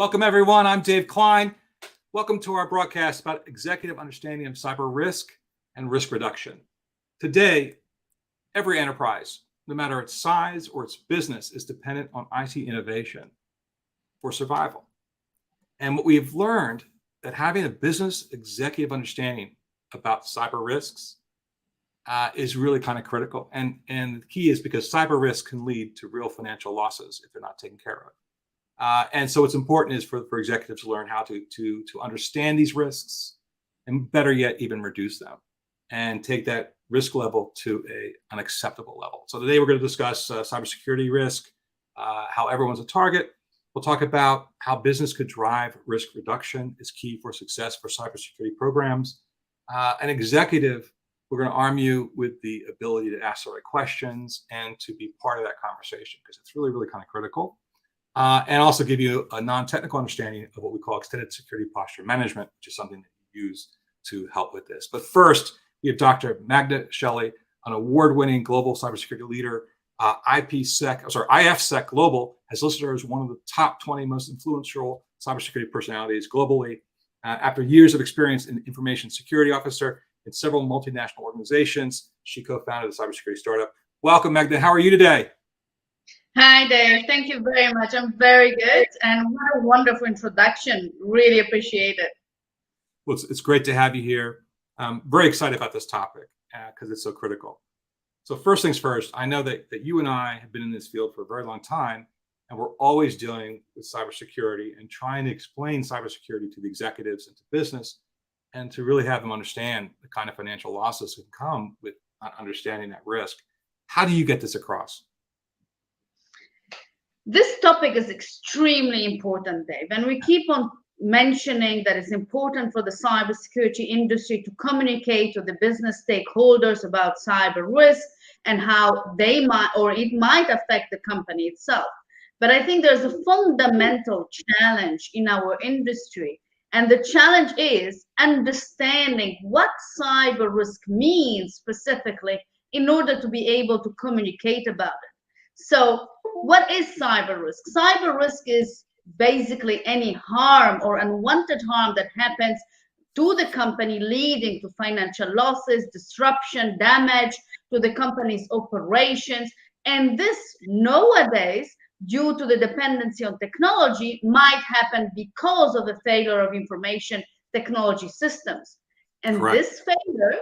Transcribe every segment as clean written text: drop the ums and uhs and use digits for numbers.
Welcome, everyone. I'm Dave Klein. Welcome to our broadcast about executive understanding of cyber risk and risk reduction. Today, every enterprise, no matter its size or its business, is dependent on IT innovation for survival. And what we've learned that having a business executive understanding about cyber risks is really kind of critical. And the key is because cyber risk can lead to real financial losses if they're not taken care of. And so what's important is for executives to learn how to understand these risks and better yet, even reduce them and take that risk level to an acceptable level. So today we're going to discuss cybersecurity risk, how everyone's a target. We'll talk about how business could drive risk reduction is key for success for cybersecurity programs. An executive, we're going to arm you with the ability to ask the right questions and to be part of that conversation because it's really, really kind of critical. And also give you a non-technical understanding of what we call extended security posture management, which is something that you use to help with this. But first, we have Dr. Magda Chelly, an award-winning global cybersecurity leader. IFSec Global has listed her as one of the top 20 most influential cybersecurity personalities globally. After years of experience in information security officer in several multinational organizations, she co-founded a cybersecurity startup. Welcome, Magda. How are you today? Hi, Dave. Thank you very much. I'm very good. And what a wonderful introduction. Really appreciate it. Well, it's great to have you here. I'm very excited about this topic because it's so critical. So first things first, I know that you and I have been in this field for a very long time, and we're always dealing with cybersecurity and trying to explain cybersecurity to the executives and to business and to really have them understand the kind of financial losses that come with not understanding that risk. How do you get this across? This topic is extremely important, Dave, and we keep on mentioning that it's important for the cybersecurity industry to communicate to the business stakeholders about cyber risk and how they might or it might affect the company itself. But I think there's a fundamental challenge in our industry, and the challenge is understanding what cyber risk means specifically in order to be able to communicate about it. So what is cyber risk? Cyber risk is basically any harm or unwanted harm that happens to the company, leading to financial losses, disruption, damage to the company's operations. And this nowadays, due to the dependency on technology, might happen because of the failure of information technology systems. And Correct. This failure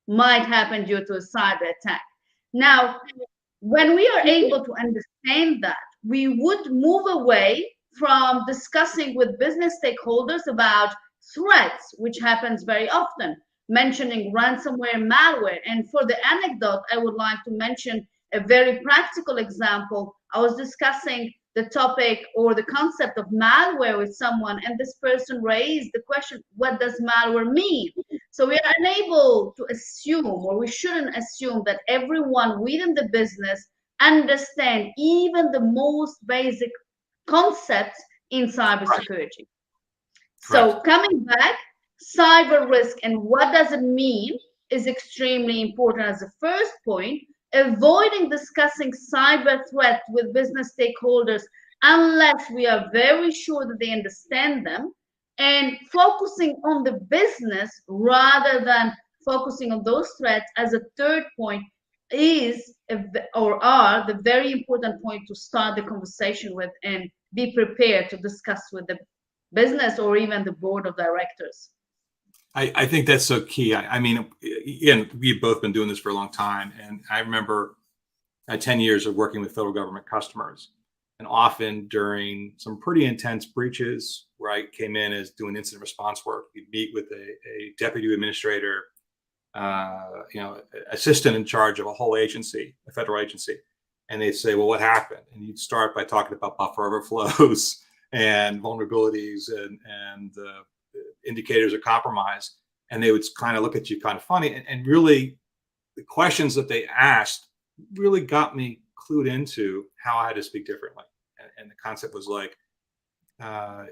might happen due to a cyber attack. Now, when we are able to understand that, we would move away from discussing with business stakeholders about threats, which happens very often, mentioning ransomware, malware. And for the anecdote, I would like to mention a very practical example. I was discussing the topic or the concept of malware with someone, and this person raised the question, what does malware mean? So we are unable to assume, or we shouldn't assume, that everyone within the business understand even the most basic concepts in cybersecurity. So coming back, cyber risk and what does it mean is extremely important as a first point. Avoiding discussing cyber threats with business stakeholders unless we are very sure that they understand them, and focusing on the business rather than focusing on those threats as a third point is are the very important point to start the conversation with and be prepared to discuss with the business or even the board of directors. I think that's so key. I mean, again, we've both been doing this for a long time. And I remember 10 years of working with federal government customers. And often during some pretty intense breaches where I came in as doing incident response work, we'd meet with a deputy administrator, assistant in charge of a whole agency, a federal agency. And they'd say, well, what happened? And you'd start by talking about buffer overflows and vulnerabilities and indicators of compromise. And they would kind of look at you kind of funny. And really, the questions that they asked really got me clued into how I had to speak differently. And the concept was like,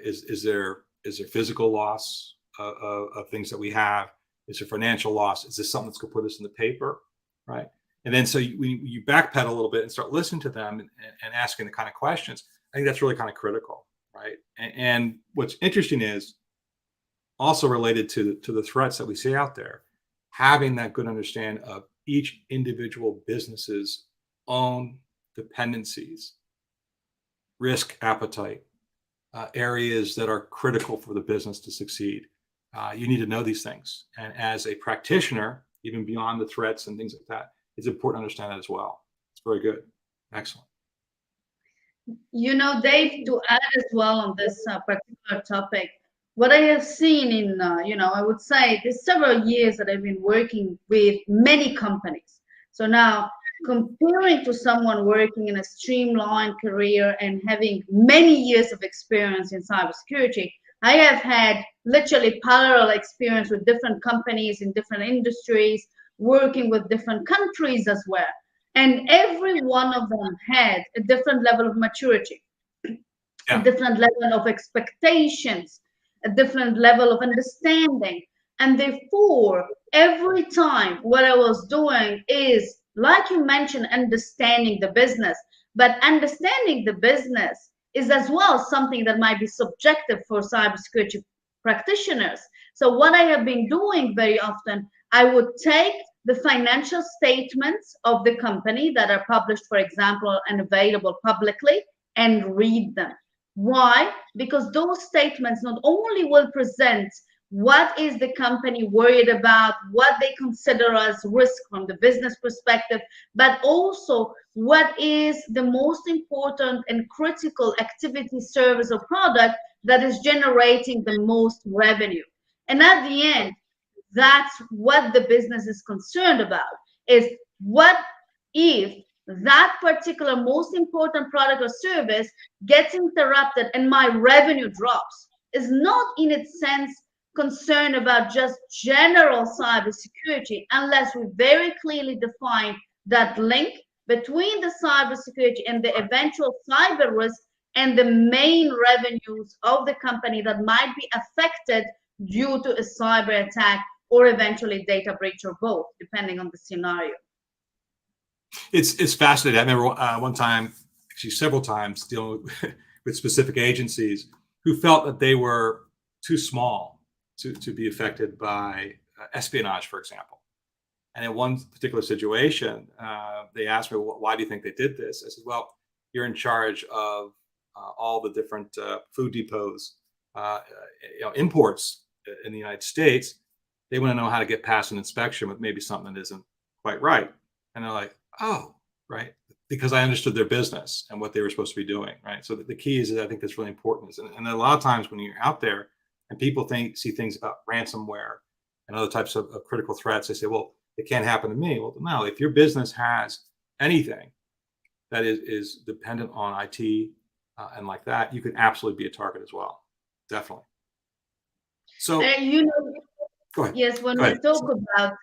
is there physical loss of things that we have? Is there financial loss? Is this something that's going to put us in the paper, right? And then so you backpedal a little bit and start listening to them and asking the kind of questions. I think that's really kind of critical. right? And what's interesting is also related to the threats that we see out there, having that good understanding of each individual business's own dependencies, risk appetite, areas that are critical for the business to succeed. You need to know these things. And as a practitioner, even beyond the threats and things like that, it's important to understand that as well. It's very good. Excellent. Dave, to add as well on this particular topic, what I have seen in, I would say there's several years that I've been working with many companies. So now, comparing to someone working in a streamlined career and having many years of experience in cybersecurity, I have had literally parallel experience with different companies in different industries, working with different countries as well. And every one of them had a different level of maturity, a different level of expectations, a different level of understanding. And therefore, every time what I was doing is, like you mentioned, understanding the business. But understanding the business is as well something that might be subjective for cybersecurity practitioners. So what I have been doing very often, I would take the financial statements of the company that are published, for example, and available publicly, and read them. Why? Because those statements not only will present what is the company worried about, what they consider as risk from the business perspective, but also what is the most important and critical activity, service, or product that is generating the most revenue. And at the end, that's what the business is concerned about, is what if that particular most important product or service gets interrupted and my revenue drops. Is not in its sense concerned about just general cybersecurity unless we very clearly define that link between the cybersecurity and the eventual cyber risk and the main revenues of the company that might be affected due to a cyber attack or eventually data breach, or both, depending on the scenario. It's fascinating. I remember one time, actually several times, dealing with specific agencies who felt that they were too small to be affected by espionage, for example. And in one particular situation, they asked me, well, why do you think they did this? I said, well, you're in charge of all the different food depots, imports in the United States. They want to know how to get past an inspection with maybe something that isn't quite right. And they're like, oh, right. Because I understood their business and what they were supposed to be doing, right? So the key is, I think that's really important. And a lot of times when you're out there and people see things about ransomware and other types of critical threats, they say, well, it can't happen to me. Well, no, if your business has anything that is dependent on IT and like that, you can absolutely be a target as well. Definitely. So, yes, when we talk about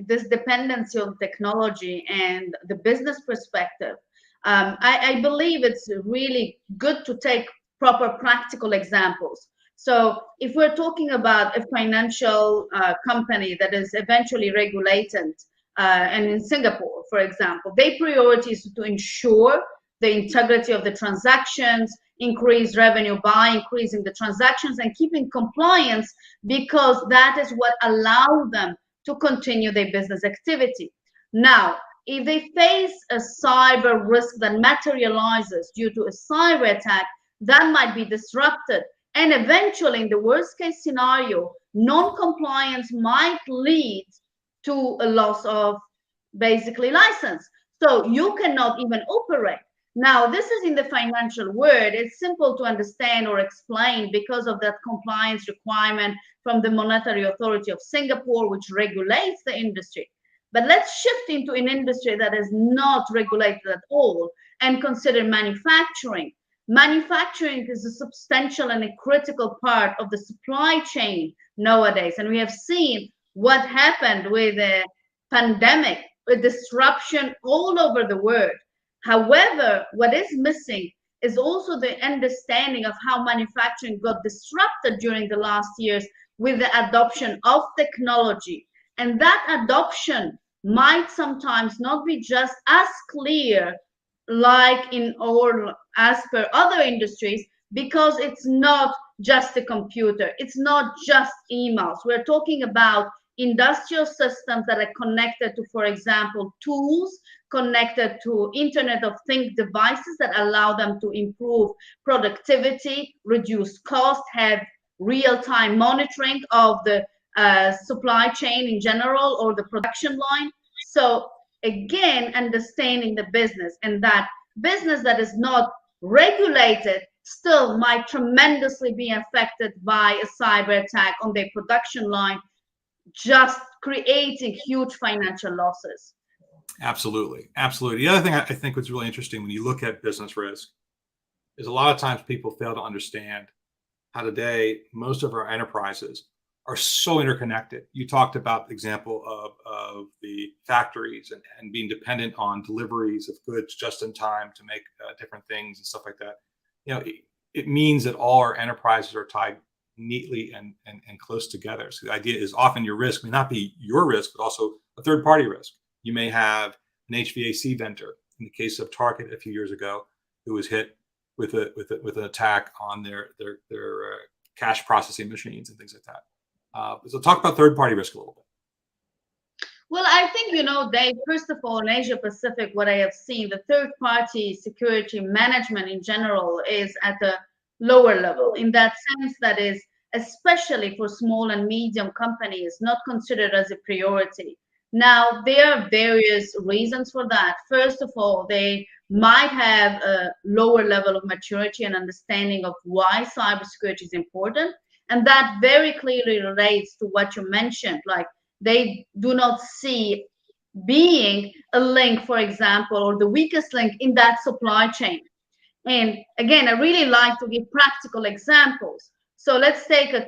this dependency on technology and the business perspective, I believe it's really good to take proper practical examples. So if we're talking about a financial company that is eventually regulated, and in Singapore, for example, their priority is to ensure the integrity of the transactions, increase revenue by increasing the transactions and keeping compliance, because that is what allows them to continue their business activity. Now, if they face a cyber risk that materializes due to a cyber attack, that might be disrupted. And eventually, in the worst case scenario, non-compliance might lead to a loss of basically license. So you cannot even operate. Now, this is in the financial world. It's simple to understand or explain because of that compliance requirement from the Monetary Authority of Singapore, which regulates the industry. But let's shift into an industry that is not regulated at all and consider manufacturing. Manufacturing is a substantial and a critical part of the supply chain nowadays. And we have seen what happened with the pandemic, a disruption all over the world. However, what is missing is also the understanding of how manufacturing got disrupted during the last years with the adoption of technology. And that adoption might sometimes not be just as clear like in or as per other industries, because it's not just a computer, it's not just emails. We're talking about industrial systems that are connected to, for example, tools, connected to Internet of Things devices that allow them to improve productivity, reduce cost, have real-time monitoring of the supply chain in general or the production line. So again, understanding the business, and that business that is not regulated still might tremendously be affected by a cyber attack on their production line, just creating huge financial losses. Absolutely. Absolutely. The other thing I think was really interesting when you look at business risk is a lot of times people fail to understand how today most of our enterprises are so interconnected. You talked about the example of the factories and being dependent on deliveries of goods just in time to make different things and stuff like that. You know, it means that all our enterprises are tied neatly and close together. So the idea is often your risk may not be your risk, but also a third party risk. You may have an HVAC vendor, in the case of Target a few years ago, who was hit with an attack on their cash processing machines and things like that. So talk about third party risk a little bit. Well, I think, Dave, first of all, in Asia Pacific, what I have seen, the third party security management in general is at a lower level, in that sense that is, especially for small and medium companies, not considered as a priority. Now, there are various reasons for that. First of all, they might have a lower level of maturity and understanding of why cybersecurity is important. And that very clearly relates to what you mentioned, like they do not see being a link, for example, or the weakest link in that supply chain. And again, I really like to give practical examples. So let's take a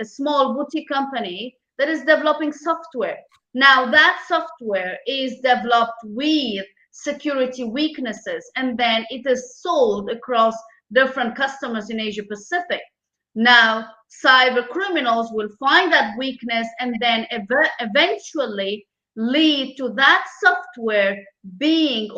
small boutique company that is developing software. Now that software is developed with security weaknesses, and then it is sold across different customers in Asia Pacific. Now, cyber criminals will find that weakness and then eventually lead to that software being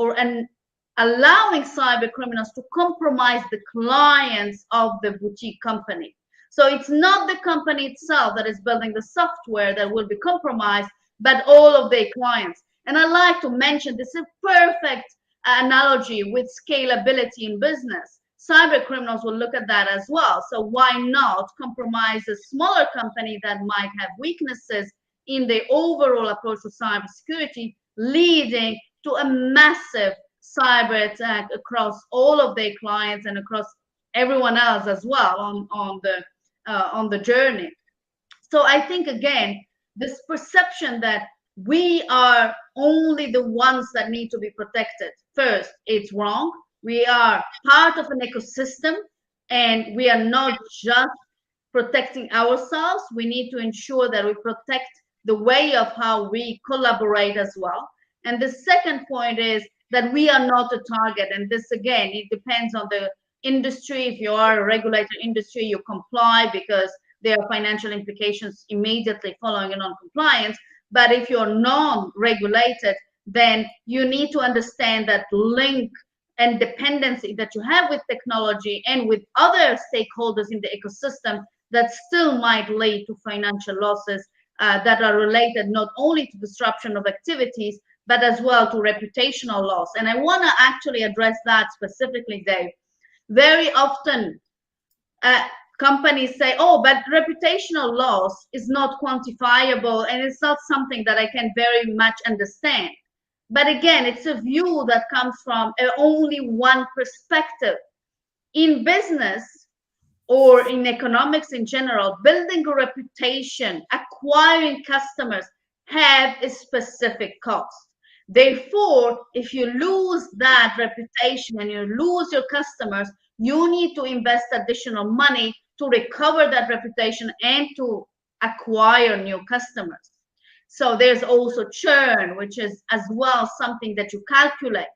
allowing cyber criminals to compromise the clients of the boutique company. So it's not the company itself that is building the software that will be compromised, but all of their clients. And I like to mention this is a perfect analogy with scalability in business. Cyber criminals will look at that as well. So why not compromise a smaller company that might have weaknesses in the overall approach to cybersecurity, leading to a massive cyber attack across all of their clients and across everyone else as well on the journey. So I think, again, this perception that we are only the ones that need to be protected, first, it's wrong. We are part of an ecosystem, and we are not just protecting ourselves. We need to ensure that we protect the way of how we collaborate as well. And the second point is that we are not a target. And this, again, it depends on the industry. If you are a regulated industry, you comply because there are financial implications immediately following a non-compliance. But if you're non-regulated, then you need to understand that link and dependency that you have with technology and with other stakeholders in the ecosystem that still might lead to financial losses that are related not only to disruption of activities, but as well to reputational loss. And I want to actually address that specifically, Dave. Very often, companies say, oh, but reputational loss is not quantifiable and it's not something that I can very much understand. But again, it's a view that comes from only one perspective. In business or in economics in general, building a reputation, acquiring customers have a specific cost. Therefore, if you lose that reputation and you lose your customers, you need to invest additional money to recover that reputation and to acquire new customers. So there's also churn, which is as well something that you calculate.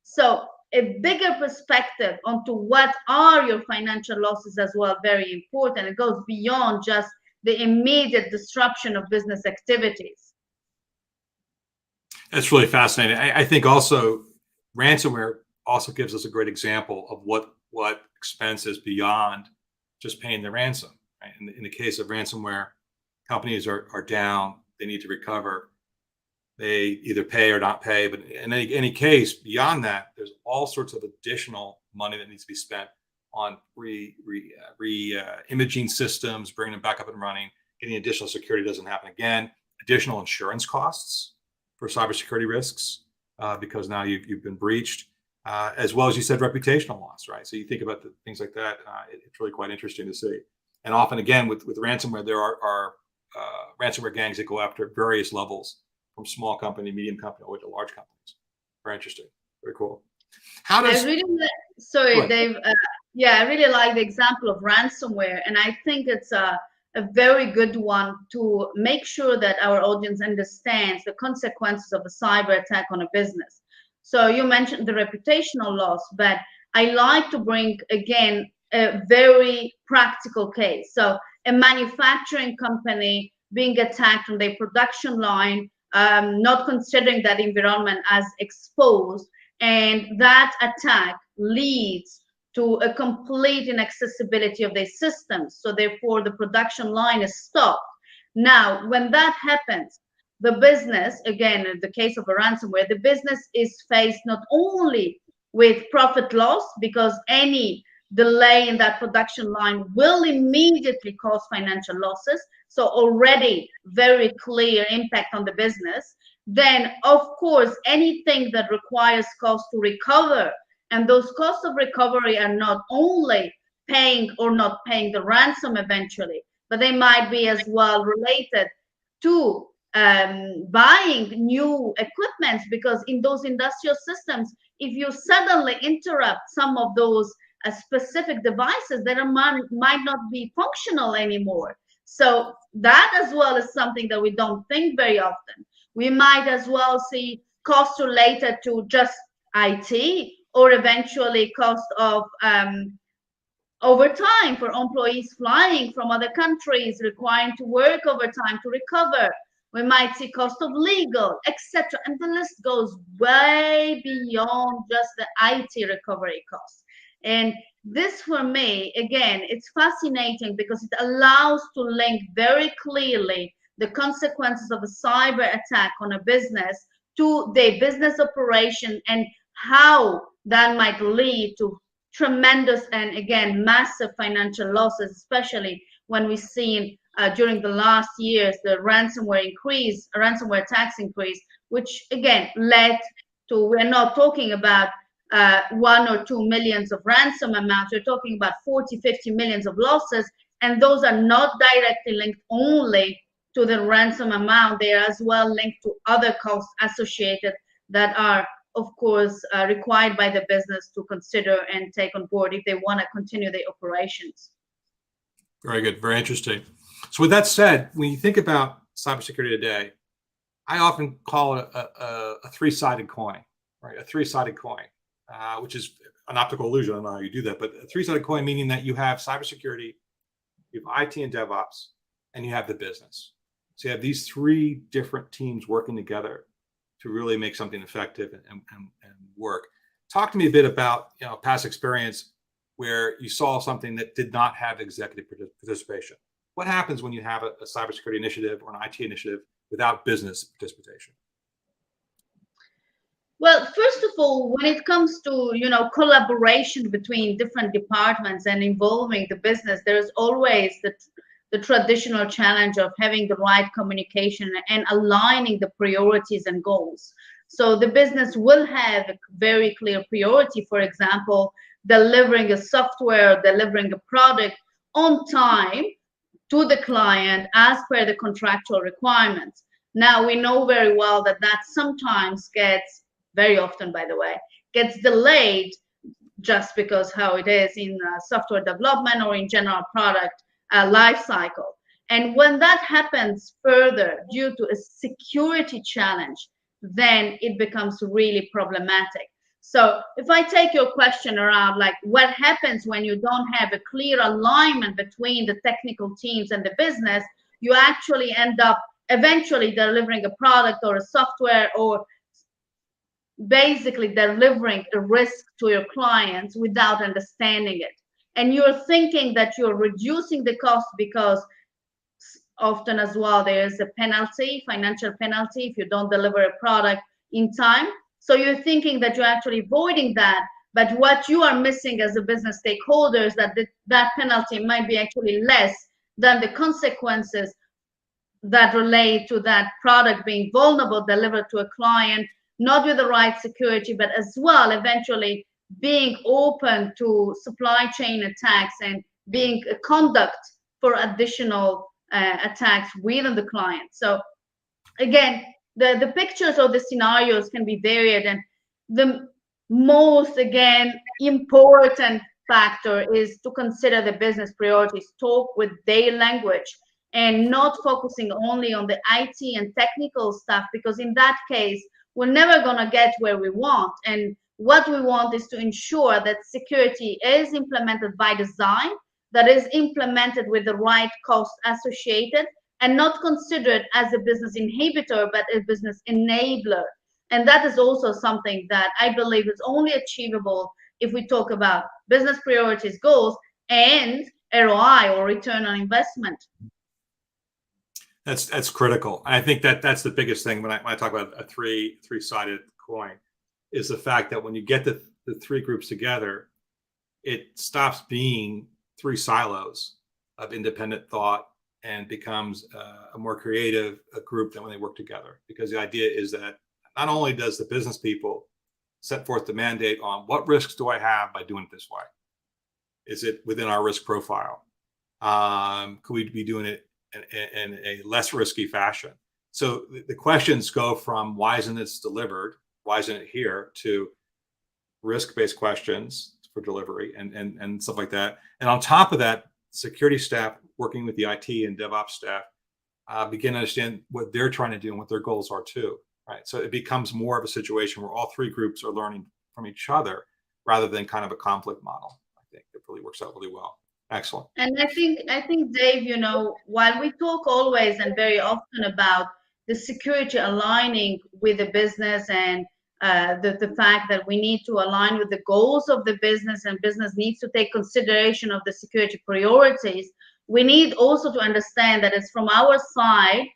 So a bigger perspective onto what are your financial losses as well, very important. It goes beyond just the immediate disruption of business activities. That's really fascinating. I think also ransomware also gives us a great example of what what expense is beyond just paying the ransom. Right? In the case of ransomware, companies are down, they need to recover. They either pay or not pay, but in any case, beyond that, there's all sorts of additional money that needs to be spent on imaging systems, bringing them back up and running, getting additional security doesn't happen again, additional insurance costs for cybersecurity risks because now you've been breached, as well as you said, reputational loss, right? So you think about the things like that, it's really quite interesting to see. And often, again, with ransomware, there are ransomware gangs that go after various levels, from small company, medium company, or to large companies. Very interesting. Very cool. How does I really sorry, Dave. Yeah, I really like the example of ransomware, and I think it's a very good one to make sure that our audience understands the consequences of a cyber attack on a business. So you mentioned the reputational loss, but I like to bring again a very practical case. So a manufacturing company being attacked on their production line, not considering that environment as exposed, and that attack leads to a complete inaccessibility of their systems. So therefore, the production line is stopped. Now, when that happens, the business, again, in the case of a ransomware, the business is faced not only with profit loss, because any delay in that production line will immediately cause financial losses. So already very clear impact on the business. Then, of course, anything that requires cost to recover, and those costs of recovery are not only paying or not paying the ransom eventually, but they might be as well related to buying new equipment, because in those industrial systems, if you suddenly interrupt some of those specific devices, that might not be functional anymore. So that as well is something that we don't think very often. We might as well see costs related to just IT, or eventually cost of overtime for employees flying from other countries, requiring to work overtime to recover. We might see cost of legal, etc. And the list goes way beyond just the IT recovery costs. And this, for me, again, it's fascinating because it allows to link very clearly the consequences of a cyber attack on a business to their business operation, and how that might lead to tremendous and, again, massive financial losses, especially when we've seen during the last years the ransomware attacks increase, which again led to, we're not talking about 1 or 2 millions of ransom amounts, we're talking about 40-50 millions of losses, and those are not directly linked only to the ransom amount. They are as well linked to other costs associated that are, of course, required by the business to consider and take on board if they want to continue their operations. Very good. Very interesting. So with that said, when you think about cybersecurity today, I often call it a three-sided coin, right? A three-sided coin, which is an optical illusion. I don't know how you do that, but a three-sided coin, meaning that you have cybersecurity, you have IT and DevOps, and you have the business. So you have these three different teams working together to really make something effective and work. Talk to me a bit about past experience where you saw something that did not have executive participation. What happens when you have a cybersecurity initiative or an IT initiative without business participation? Well, first of all, when it comes to collaboration between different departments and involving the business, there's always the traditional challenge of having the right communication and aligning the priorities and goals. So the business will have a very clear priority, for example, delivering a software, delivering a product on time to the client as per the contractual requirements. Now, we know very well that sometimes gets, very often, by the way, gets delayed just because how it is in software development or in general product life cycle. And when that happens further due to a security challenge, then it becomes really problematic. So if I take your question around like what happens when you don't have a clear alignment between the technical teams and the business, you actually end up eventually delivering a product or a software or basically delivering a risk to your clients without understanding it. And you're thinking that you're reducing the cost because often as well there's a penalty, financial penalty, if you don't deliver a product in time. So you're thinking that you're actually avoiding that, but what you are missing as a business stakeholder is that that penalty might be actually less than the consequences that relate to that product being vulnerable delivered to a client, not with the right security, but as well eventually being open to supply chain attacks and being a conduct for additional attacks within the client. So again, the pictures or the scenarios can be varied, and the most, again, important factor is to consider the business priorities, talk with their language, and not focusing only on the IT and technical stuff, because in that case, we're never going to get where we want. And what we want is to ensure that security is implemented by design, that is implemented with the right cost associated, and not considered as a business inhibitor, but a business enabler. And that is also something that I believe is only achievable if we talk about business priorities, goals, and ROI, or return on investment. That's critical. I think that's the biggest thing when I talk about a three-sided coin, is the fact that when you get the three groups together, it stops being three silos of independent thought and becomes a more creative group than when they work together. Because the idea is that not only does the business people set forth the mandate on what risks do I have by doing it this way? Is it within our risk profile? Could we be doing it in a less risky fashion? So the questions go from why isn't this delivered? Why isn't it here? To risk-based questions for delivery and stuff like that. And on top of that, security staff working with the IT and DevOps staff begin to understand what they're trying to do and what their goals are too, right? So it becomes more of a situation where all three groups are learning from each other rather than kind of a conflict model. I think it really works out really well. Excellent. And I think, Dave, while we talk always and very often about the security aligning with the business and the fact that we need to align with the goals of the business, and business needs to take consideration of the security priorities, we need also to understand that it's from our side,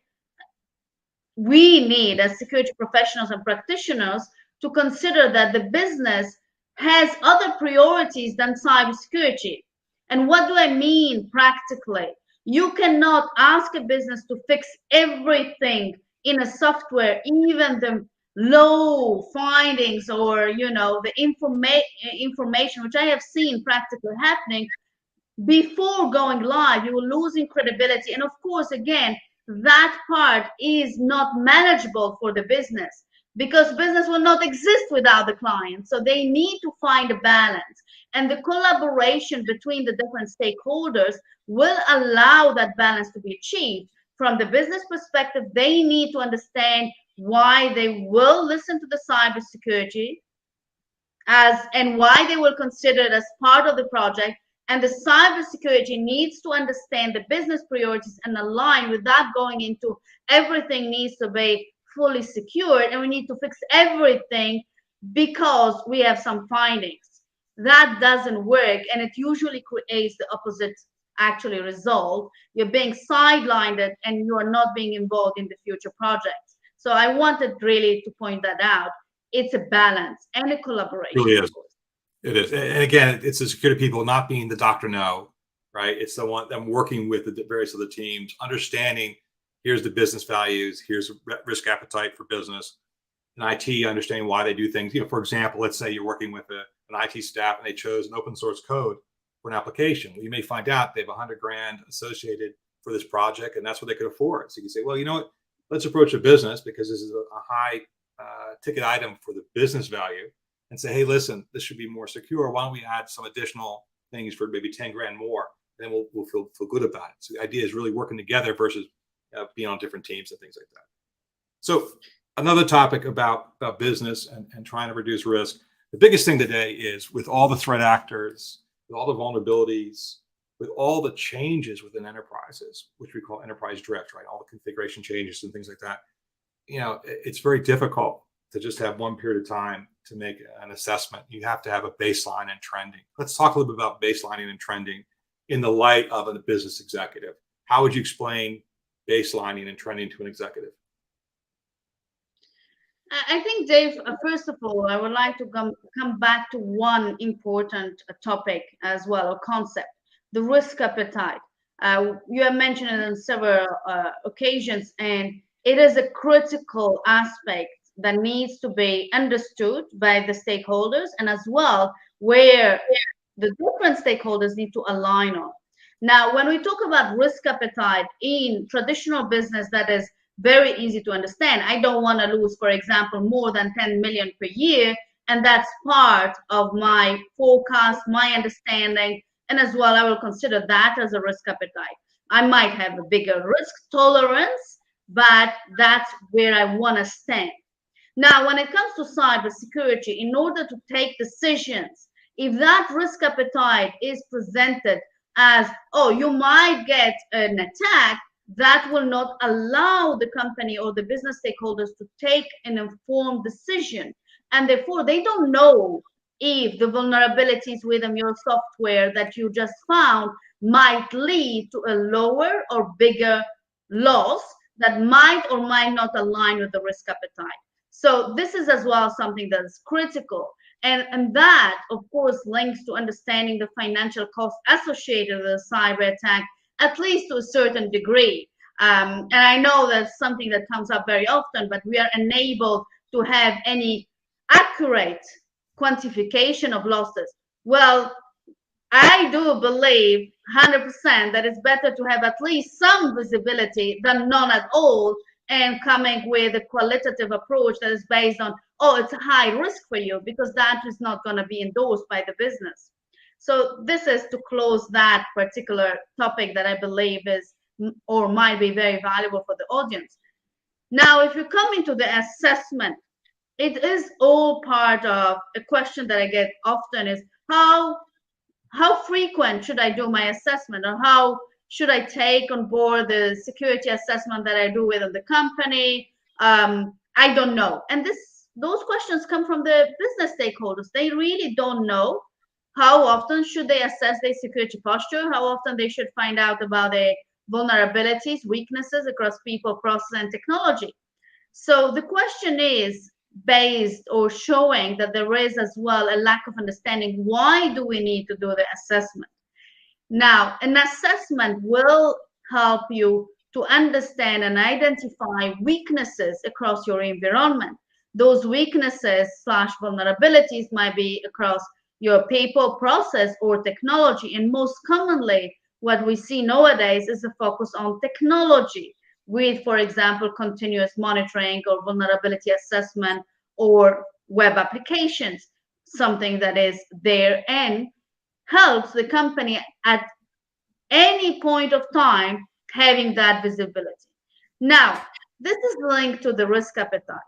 we need, as security professionals and practitioners, to consider that the business has other priorities than cybersecurity. And what do I mean practically? You cannot ask a business to fix everything in a software, even the low findings or the information, which I have seen practically happening before going live. You will losing credibility, and of course, again, that part is not manageable for the business, because business will not exist without the client. So they need to find a balance, and the collaboration between the different stakeholders will allow that balance to be achieved. From the business perspective, they need to understand why they will listen to the cybersecurity and why they will consider it as part of the project. And the cybersecurity needs to understand the business priorities and align without going into everything needs to be fully secured and we need to fix everything because we have some findings. That doesn't work, and it usually creates the opposite actually result. You're being sidelined and you are not being involved in the future projects. So I wanted really to point that out. It's a balance and a collaboration. It really is. It is. And again, it's the security people not being the Dr. No, right? It's the one them working with the various other teams, understanding here's the business values, here's risk appetite for business, and IT understanding why they do things. For example, let's say you're working with an IT staff and they chose an open source code for an application. Well, you may find out they have $100,000 associated for this project, and that's what they could afford. So you can say, well, you know what? Let's approach a business because this is a high ticket item for the business value, and say, hey, listen, this should be more secure. Why don't we add some additional things for maybe $10,000 more? And then we'll feel good about it. So the idea is really working together versus being on different teams and things like that. So another topic about business and trying to reduce risk. The biggest thing today is with all the threat actors, with all the vulnerabilities, with all the changes within enterprises, which we call enterprise drift, right? All the configuration changes and things like that. It's very difficult to just have one period of time to make an assessment. You have to have a baseline and trending. Let's talk a little bit about baselining and trending in the light of a business executive. How would you explain baselining and trending to an executive? I think, Dave, first of all, I would like to come back to one important topic as well, or concept, the risk appetite. You have mentioned it on several occasions, and it is a critical aspect that needs to be understood by the stakeholders, and as well where the different stakeholders need to align on. Now, when we talk about risk appetite in traditional business, that is very easy to understand. I don't want to lose, for example, more than 10 million per year, and that's part of my forecast, my understanding, and as well, I will consider that as a risk appetite. I might have a bigger risk tolerance, but that's where I want to stand. Now, when it comes to cybersecurity, in order to take decisions, if that risk appetite is presented as, oh, you might get an attack, that will not allow the company or the business stakeholders to take an informed decision. And therefore, they don't know if the vulnerabilities within your software that you just found might lead to a lower or bigger loss that might or might not align with the risk appetite. So this is as well something that is critical. And that, of course, links to understanding the financial cost associated with a cyber attack, at least to a certain degree. And I know that's something that comes up very often, but we are unable to have any accurate quantification of losses. Well, I do believe 100% that it's better to have at least some visibility than none at all, and coming with a qualitative approach that is based on, oh, it's a high risk for you, because that is not going to be endorsed by the business. So this is to close that particular topic that I believe is or might be very valuable for the audience. Now, if you come into the assessment, it is all part of a question that I get often is how frequent should I do my assessment, or how should I take on board the security assessment that I do within the company? I don't know. And those questions come from the business stakeholders. They really don't know how often should they assess their security posture, how often they should find out about their vulnerabilities, weaknesses across people, process, and technology. So the question is based or showing that there is as well a lack of understanding. Why do we need to do the assessment? Now, an assessment will help you to understand and identify weaknesses across your environment. Those weaknesses / vulnerabilities might be across your people, process, or technology. And most commonly, what we see nowadays is a focus on technology with, for example, continuous monitoring or vulnerability assessment or web applications, something that is there and helps the company at any point of time having that visibility. Now, this is linked to the risk appetite.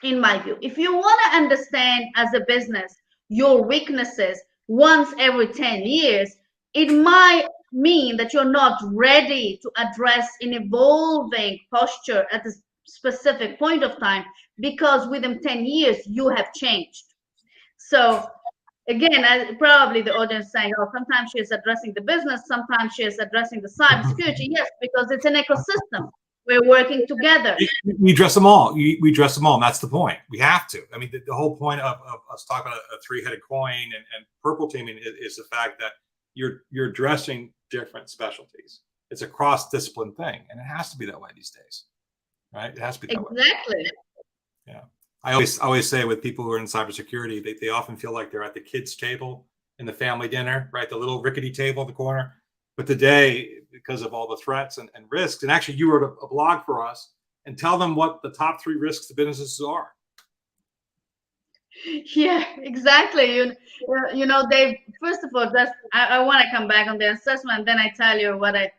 In my view, if you want to understand as a business your weaknesses once every 10 years, it might mean that you're not ready to address an evolving posture at a specific point of time, because within 10 years you have changed. So again, probably the audience saying, oh, sometimes she is addressing the business, sometimes she is addressing the cybersecurity. Yes, because it's an ecosystem. We're working together. We address them all. We address them all, and that's the point. We have to. I mean, the whole point of us talking about a three-headed coin and purple teaming is the fact that you're addressing different specialties. It's a cross-discipline thing, and it has to be that way these days, right? It has to be that way. Exactly. Yeah. I always say with people who are in cybersecurity, they often feel like they're at the kids' table in the family dinner, right? The little rickety table in the corner. But today, because of all the threats and risks, and actually you wrote a blog for us, and tell them what the top 3 risks to businesses are. Yeah, exactly. You know, Dave, first of all, I want to come back on the assessment, then I tell you what I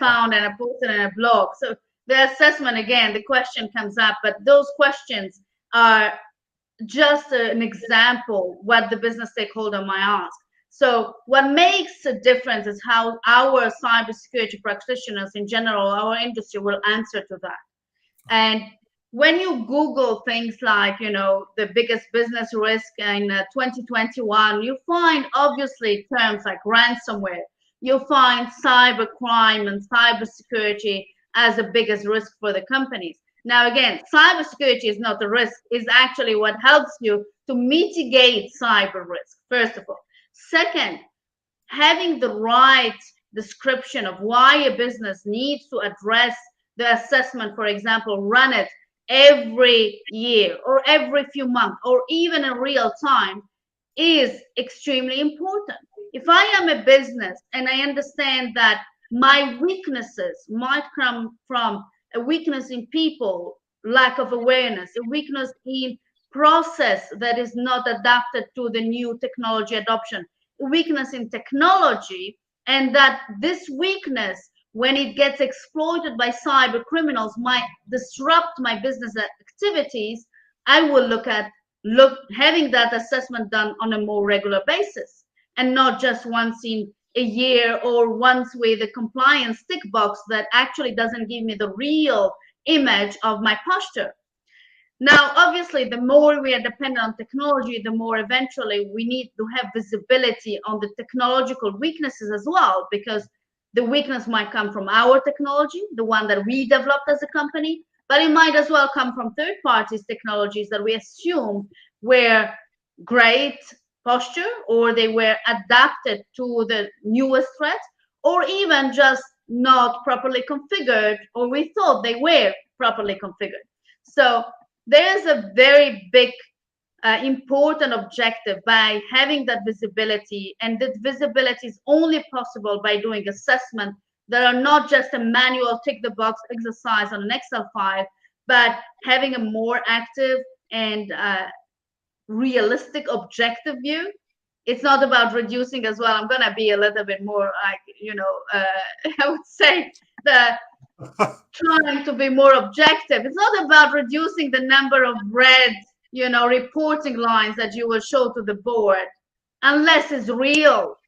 found, and I posted in a blog. So the assessment, again, the question comes up, but those questions are just an example what the business stakeholder might ask. So what makes a difference is how our cybersecurity practitioners in general, our industry, will answer to that. And when you Google things like, the biggest business risk in 2021, you find obviously terms like ransomware. You'll find cybercrime and cybersecurity as the biggest risk for the companies. Now, again, cybersecurity is not the risk, is actually what helps you to mitigate cyber risk, first of all. Second, having the right description of why a business needs to address the assessment, for example, run it every year or every few months or even in real time, is extremely important. If I am a business and I understand that my weaknesses might come from a weakness in people, lack of awareness, a weakness in process that is not adapted to the new technology adoption, a weakness in technology, and that this weakness, when it gets exploited by cyber criminals, might disrupt my business activities, I will look having that assessment done on a more regular basis, and not just once in a year or once with a compliance tick box that actually doesn't give me the real image of my posture. Now, obviously, the more we are dependent on technology, the more eventually we need to have visibility on the technological weaknesses as well, because the weakness might come from our technology, the one that we developed as a company, but it might as well come from third parties' technologies that we assume were great posture, or they were adapted to the newest threat, or even just not properly configured, or we thought they were properly configured. So there's a very big important objective by having that visibility, and that visibility is only possible by doing assessment that are not just a manual tick the box exercise on an Excel file, but having a more active and realistic objective view. It's not about reducing as well. I'm going to be a little bit more like, I would say the trying to be more objective. It's not about reducing the number of red, reporting lines that you will show to the board, unless it's real.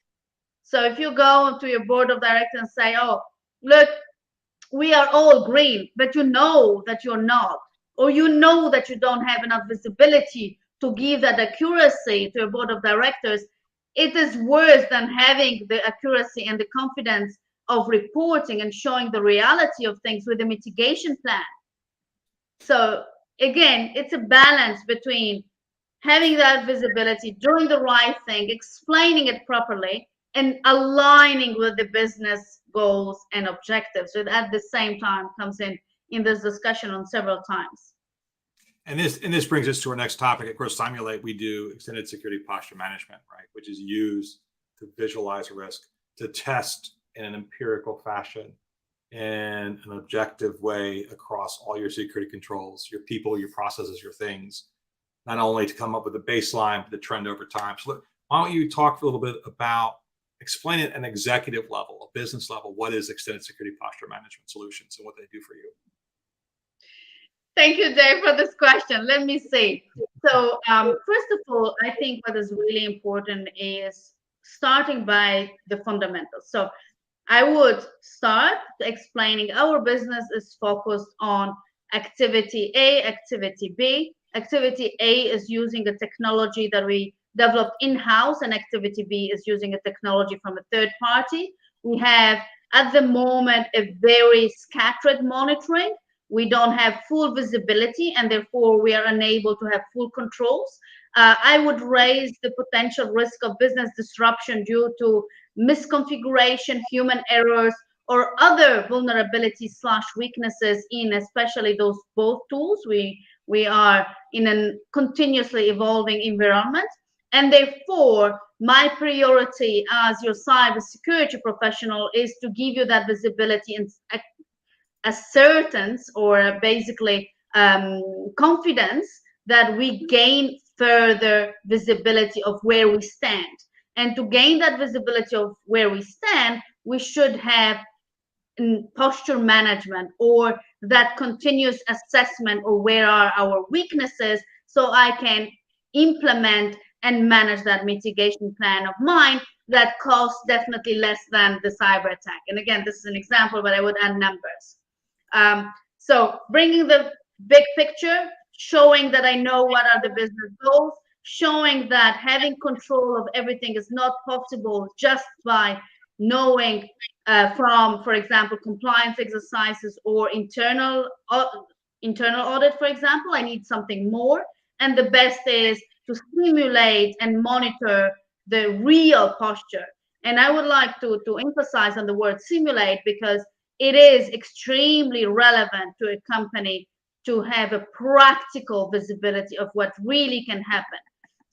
So if you go to your board of directors and say, oh, look, we are all green, but you know that you're not, or you know that you don't have enough visibility to give that accuracy to your board of directors, it is worse than having the accuracy and the confidence of reporting and showing the reality of things with a mitigation plan. So again, it's a balance between having that visibility, doing the right thing, explaining it properly, and aligning with the business goals and objectives. So at the same time comes in this discussion on several times. And this brings us to our next topic. Of course, Cymulate, we do extended security posture management, right, which is used to visualize risk, to test in an empirical fashion, in an objective way across all your security controls, your people, your processes, your things, not only to come up with a baseline, but the trend over time. So why don't you talk a little bit about, explain it at an executive level, a business level, what is extended security posture management solutions and what they do for you? Thank you, Dave, for this question. Let me see. So first of all, I think what is really important is starting by the fundamentals. So I would start explaining our business is focused on activity A, activity B. Activity A is using a technology that we developed in-house, and activity B is using a technology from a third party. We have, at the moment, a very scattered monitoring. We don't have full visibility, and therefore we are unable to have full controls. I would raise the potential risk of business disruption due to misconfiguration, human errors, or other vulnerabilities / weaknesses in especially those both tools. We are in a continuously evolving environment, and therefore my priority as your cybersecurity professional is to give you that visibility and ascertainty, or basically confidence that we gain further visibility of where we stand. And to gain that visibility of where we stand, we should have posture management, or that continuous assessment of where are our weaknesses, so I can implement and manage that mitigation plan of mine that costs definitely less than the cyber attack. And again, this is an example, but I would add numbers. So bringing the big picture, showing that I know what are the business goals, showing that having control of everything is not possible just by knowing from, for example, compliance exercises or internal audit, for example. I need something more. And the best is to simulate and monitor the real posture. And I would like to emphasize on the word simulate, because it is extremely relevant to a company to have a practical visibility of what really can happen.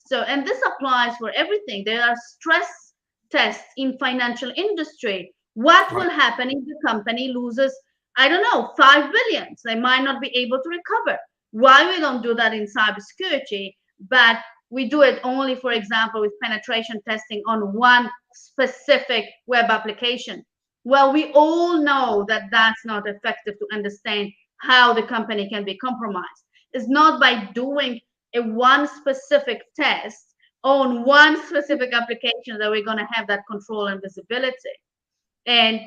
So, and this applies for everything. There are stress tests in financial industry. What will happen if the company loses, I don't know, 5 billion? They might not be able to recover. Why we don't do that in cybersecurity, but we do it only, for example, with penetration testing on one specific web application. Well, we all know that that's not effective to understand how the company can be compromised. It's not by doing a one specific test on one specific application that we're going to have that control and visibility. And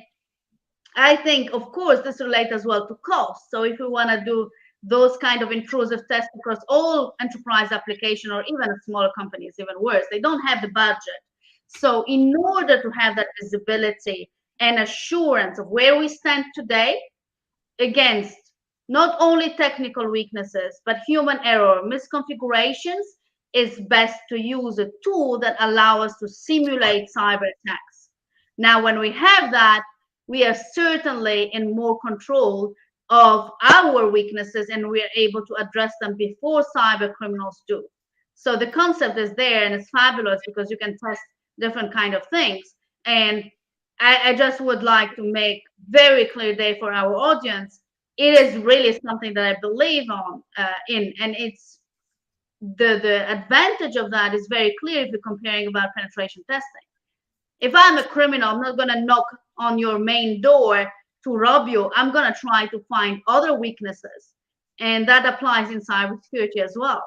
I think, of course, this relates as well to cost. So if we want to do those kind of intrusive tests across all enterprise application, or even a smaller companies, even worse, they don't have the budget. So in order to have that visibility and assurance of where we stand today against not only technical weaknesses, but human error, misconfigurations, is best to use a tool that allows us to simulate cyber attacks. Now, when we have that, we are certainly in more control of our weaknesses, and we are able to address them before cyber criminals do. So the concept is there, and it's fabulous because you can test different kind of things. And I just would like to make very clear day for our audience. It is really something that I believe in, and it's the advantage of that is very clear if you're comparing about penetration testing. If I'm a criminal, I'm not going to knock on your main door to rob you. I'm going to try to find other weaknesses, and that applies in cybersecurity as well.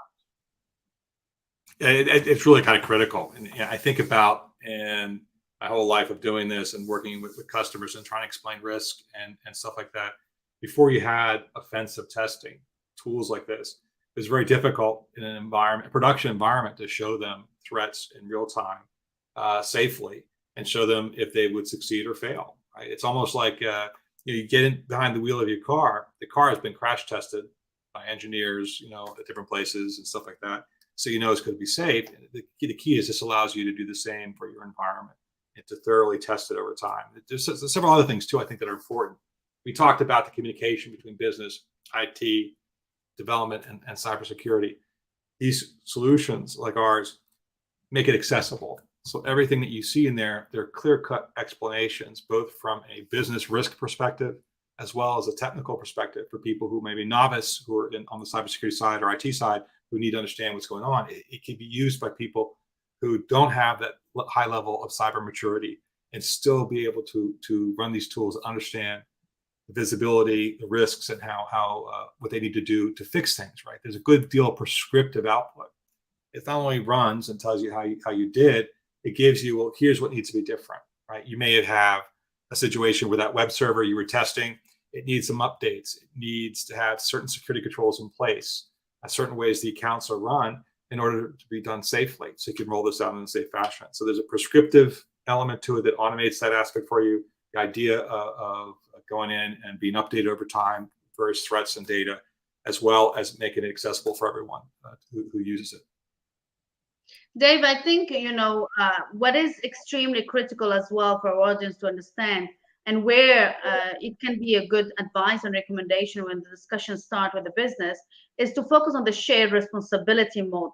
It's really kind of critical. And I think about in my whole life of doing this and working with customers and trying to explain risk and stuff like that. Before you had offensive testing tools like this, it was very difficult in an environment, a production environment, to show them threats in real time safely and show them if they would succeed or fail. Right? It's almost like you get in behind the wheel of your car. The car has been crash tested by engineers, at different places and stuff like that. So it's going to be safe. The key is this allows you to do the same for your environment and to thoroughly test it over time. There's several other things too, I think, that are important. We talked about the communication between business, IT, development, and cybersecurity. These solutions like ours make it accessible. So everything that you see in there, they're clear-cut explanations, both from a business risk perspective as well as a technical perspective for people who may be novice, who are on the cybersecurity side or IT side, who need to understand what's going on. It can be used by people who don't have that high level of cyber maturity and still be able to run these tools, understand the visibility, the risks, and how what they need to do to fix things. Right? There's a good deal of prescriptive output. It not only runs and tells you how you did, it gives you, well, here's what needs to be different. Right? You may have a situation where that web server you were testing, it needs some updates. It needs to have certain security controls in place, certain ways the accounts are run in order to be done safely. So you can roll this out in a safe fashion. So there's a prescriptive element to it that automates that aspect for you. The idea of going in and being updated over time, various threats and data, as well as making it accessible for everyone who uses it. Dave, I think, what is extremely critical as well for our audience to understand, and where it can be a good advice and recommendation when the discussions start with the business, is to focus on the shared responsibility model.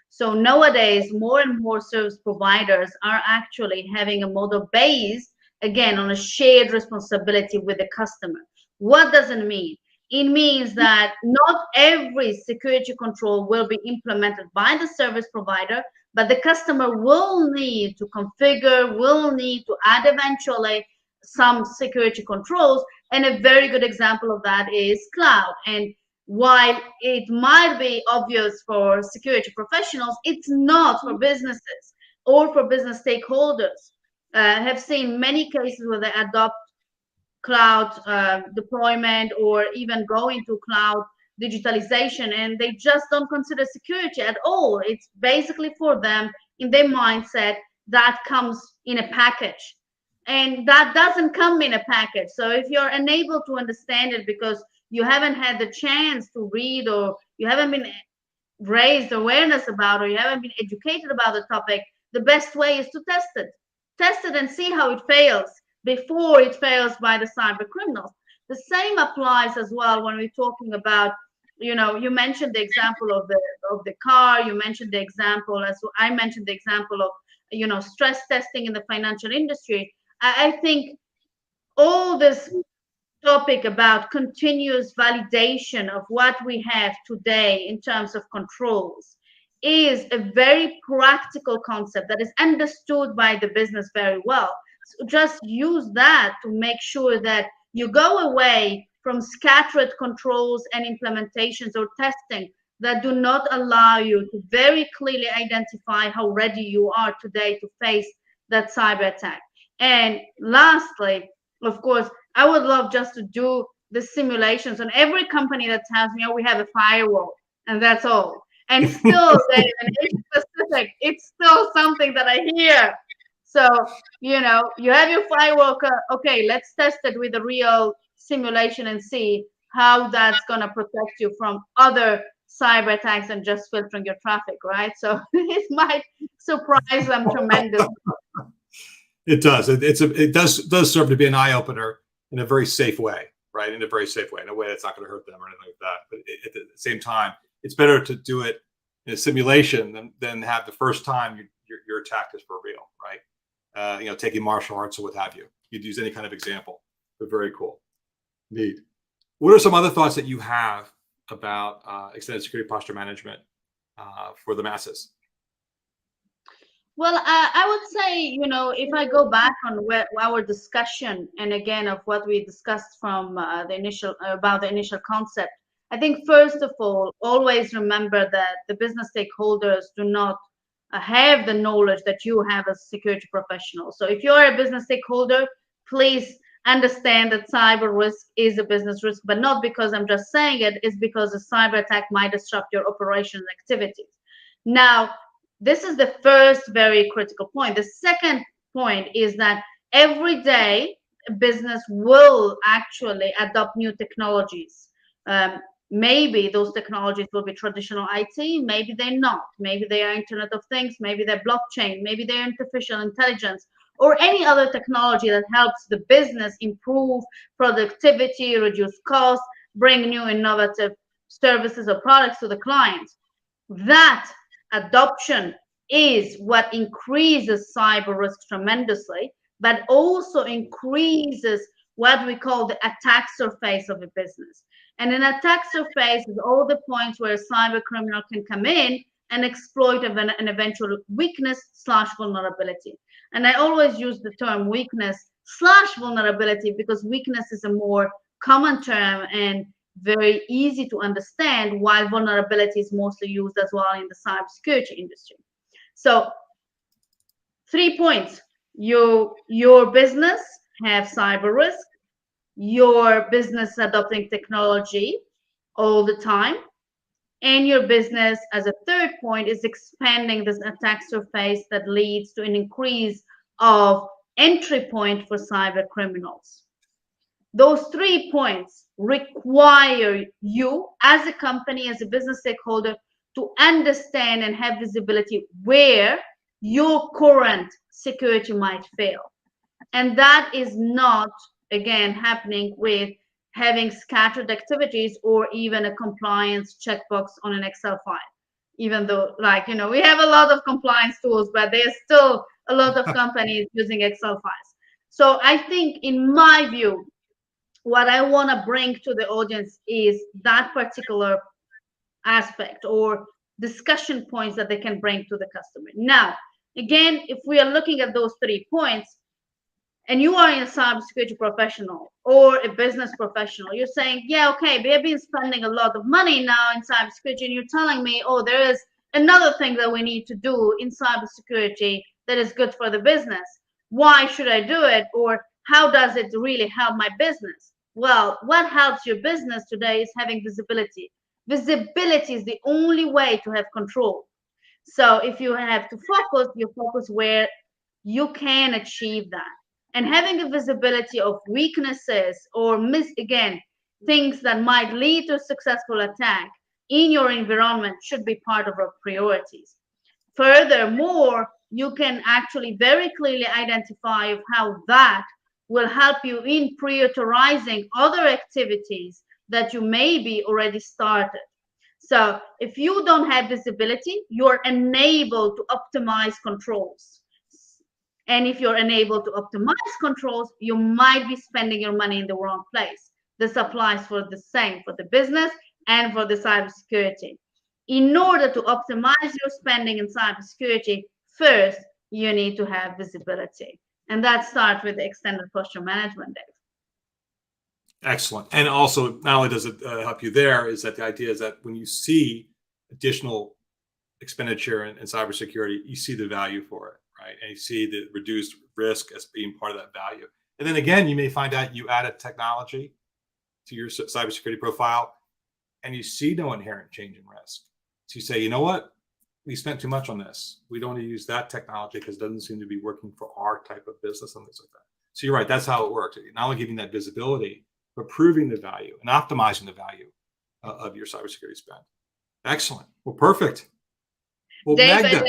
So nowadays, more and more service providers are actually having a model based, again, on a shared responsibility with the customer. What does it mean? It means that not every security control will be implemented by the service provider, but the customer will need to configure, will need to add eventually some security controls. And a very good example of that is cloud. And while it might be obvious for security professionals, it's not for businesses or for business stakeholders. I have seen many cases where they adopt cloud deployment or even go into cloud digitalization, and they just don't consider security at all. It's basically for them, in their mindset, that comes in a package. And that doesn't come in a package. So if you're unable to understand it because you haven't had the chance to read, or you haven't been raised awareness about, or you haven't been educated about the topic, the best way is to test it. Test it and see how it fails before it fails by the cyber criminals. The same applies as well when we're talking about, you mentioned the example of the car, you mentioned the example, as I mentioned the example of, stress testing in the financial industry. I think all this topic about continuous validation of what we have today in terms of controls is a very practical concept that is understood by the business very well. So just use that to make sure that you go away from scattered controls and implementations or testing that do not allow you to very clearly identify how ready you are today to face that cyber attack. And lastly, of course, I would love just to do the simulations on every company that tells me, oh, we have a firewall, and that's all. And still, Dave, in Asia Pacific, it's still something that I hear. So, you have your firewall. Okay, let's test it with a real simulation and see how that's going to protect you from other cyber attacks and just filtering your traffic, right? So it might surprise them tremendously. It does. It does serve to be an eye opener in a very safe way, right? In a very safe way, in a way that's not going to hurt them or anything like that. But at the same time, it's better to do it in a simulation than have the first time your attack is for real, right? Taking martial arts or what have you. You'd use any kind of example, but very cool. Neat. What are some other thoughts that you have about extended security posture management for the masses? Well, I would say, if I go back on our discussion, and again of what we discussed from the initial concept, I think first of all, always remember that the business stakeholders do not have the knowledge that you have as a security professional. So if you're a business stakeholder, please understand that cyber risk is a business risk, but not because I'm just saying it, it's because a cyber attack might disrupt your operational activities. Now, this is the first very critical point. The second point is that every day business will actually adopt new technologies. Maybe those technologies will be traditional IT, maybe they're not. Maybe they are Internet of Things, maybe they're blockchain, maybe they're artificial intelligence, or any other technology that helps the business improve productivity, reduce costs, bring new innovative services or products to the clients. That adoption is what increases cyber risk tremendously, but also increases what we call the attack surface of a business. And an attack surface is all the points where a cyber criminal can come in and exploit an eventual weakness / vulnerability. And I always use the term weakness / vulnerability because weakness is a more common term and very easy to understand, while vulnerability is mostly used as well in the cybersecurity industry. So 3 points. Your business have cyber risk. Your business adopting technology all the time. And your business, as a third point, is expanding this attack surface that leads to an increase of entry point for cyber criminals. Those 3 points require you as a company, as a business stakeholder, to understand and have visibility where your current security might fail. And that is not, again, happening with having scattered activities or even a compliance checkbox on an Excel file. Even though, we have a lot of compliance tools, but there's still a lot of companies using Excel files. So I think, in my view, what I want to bring to the audience is that particular aspect or discussion points that they can bring to the customer. Now, again, if we are looking at those 3 points, and you are a cybersecurity professional or a business professional, you're saying, yeah, okay, we have been spending a lot of money now in cybersecurity, and you're telling me, oh, there is another thing that we need to do in cybersecurity that is good for the business. Why should I do it? Or how does it really help my business? Well, what helps your business today is having visibility. Visibility is the only way to have control. So if you have to focus, you focus where you can achieve that. And having a visibility of weaknesses or things that might lead to a successful attack in your environment should be part of our priorities. Furthermore, you can actually very clearly identify how that will help you in prioritizing other activities that you maybe already started. So if you don't have visibility, you're unable to optimize controls. And if you're unable to optimize controls, you might be spending your money in the wrong place. This applies for the same for the business and for the cybersecurity. In order to optimize your spending in cybersecurity, first, you need to have visibility. And that starts with the extended posture management, Dave. Excellent. And also, not only does it help you there, is that the idea is that when you see additional expenditure in cybersecurity, you see the value for it, right? And you see the reduced risk as being part of that value. And then again, you may find out you added technology to your cybersecurity profile and you see no inherent change in risk. So you say, you know what? We spent too much on this. We don't want to use that technology because it doesn't seem to be working for our type of business and things like that. So you're right. That's how it works. Not only giving that visibility, but proving the value and optimizing the value of your cybersecurity spend. Excellent. Well, perfect. Well, David, Magda.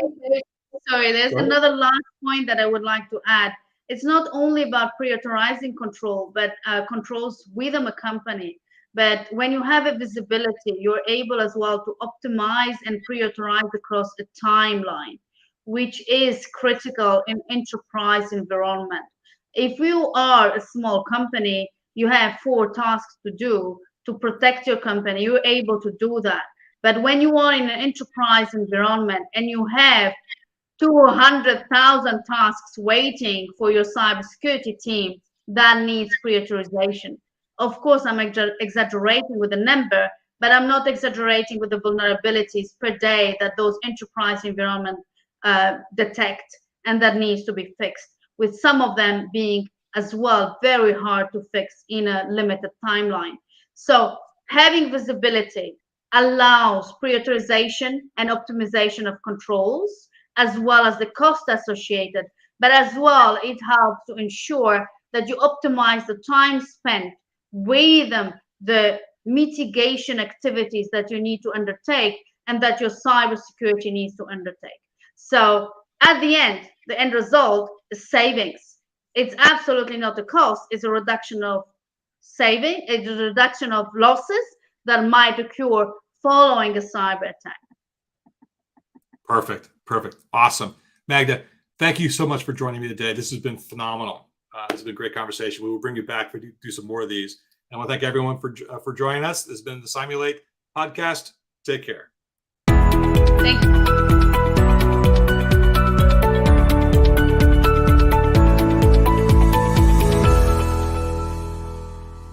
Sorry, there's another last point that I would like to add. It's not only about prioritizing control, but controls within a company. But when you have a visibility, you're able as well to optimize and prioritize across a timeline, which is critical in enterprise environment. If you are a small company, you have 4 tasks to do to protect your company. You're able to do that. But when you are in an enterprise environment and you have 200,000 tasks waiting for your cybersecurity team, that needs prioritization. Of course, I'm exaggerating with the number, but I'm not exaggerating with the vulnerabilities per day that those enterprise environments detect and that needs to be fixed, with some of them being as well very hard to fix in a limited timeline. So having visibility allows prioritization and optimization of controls, as well as the cost associated, but as well it helps to ensure that you optimize the time spent with the mitigation activities that you need to undertake and that your cybersecurity needs to undertake. So at the end result is savings. It's absolutely not a cost, it's a reduction of saving, it's a reduction of losses that might occur following a cyber attack. Perfect. Awesome. Magda, thank you so much for joining me today. This has been phenomenal. This has been a great conversation. We will bring you back to do some more of these. And I want to thank everyone for joining us. This has been the Cymulate podcast. Take care.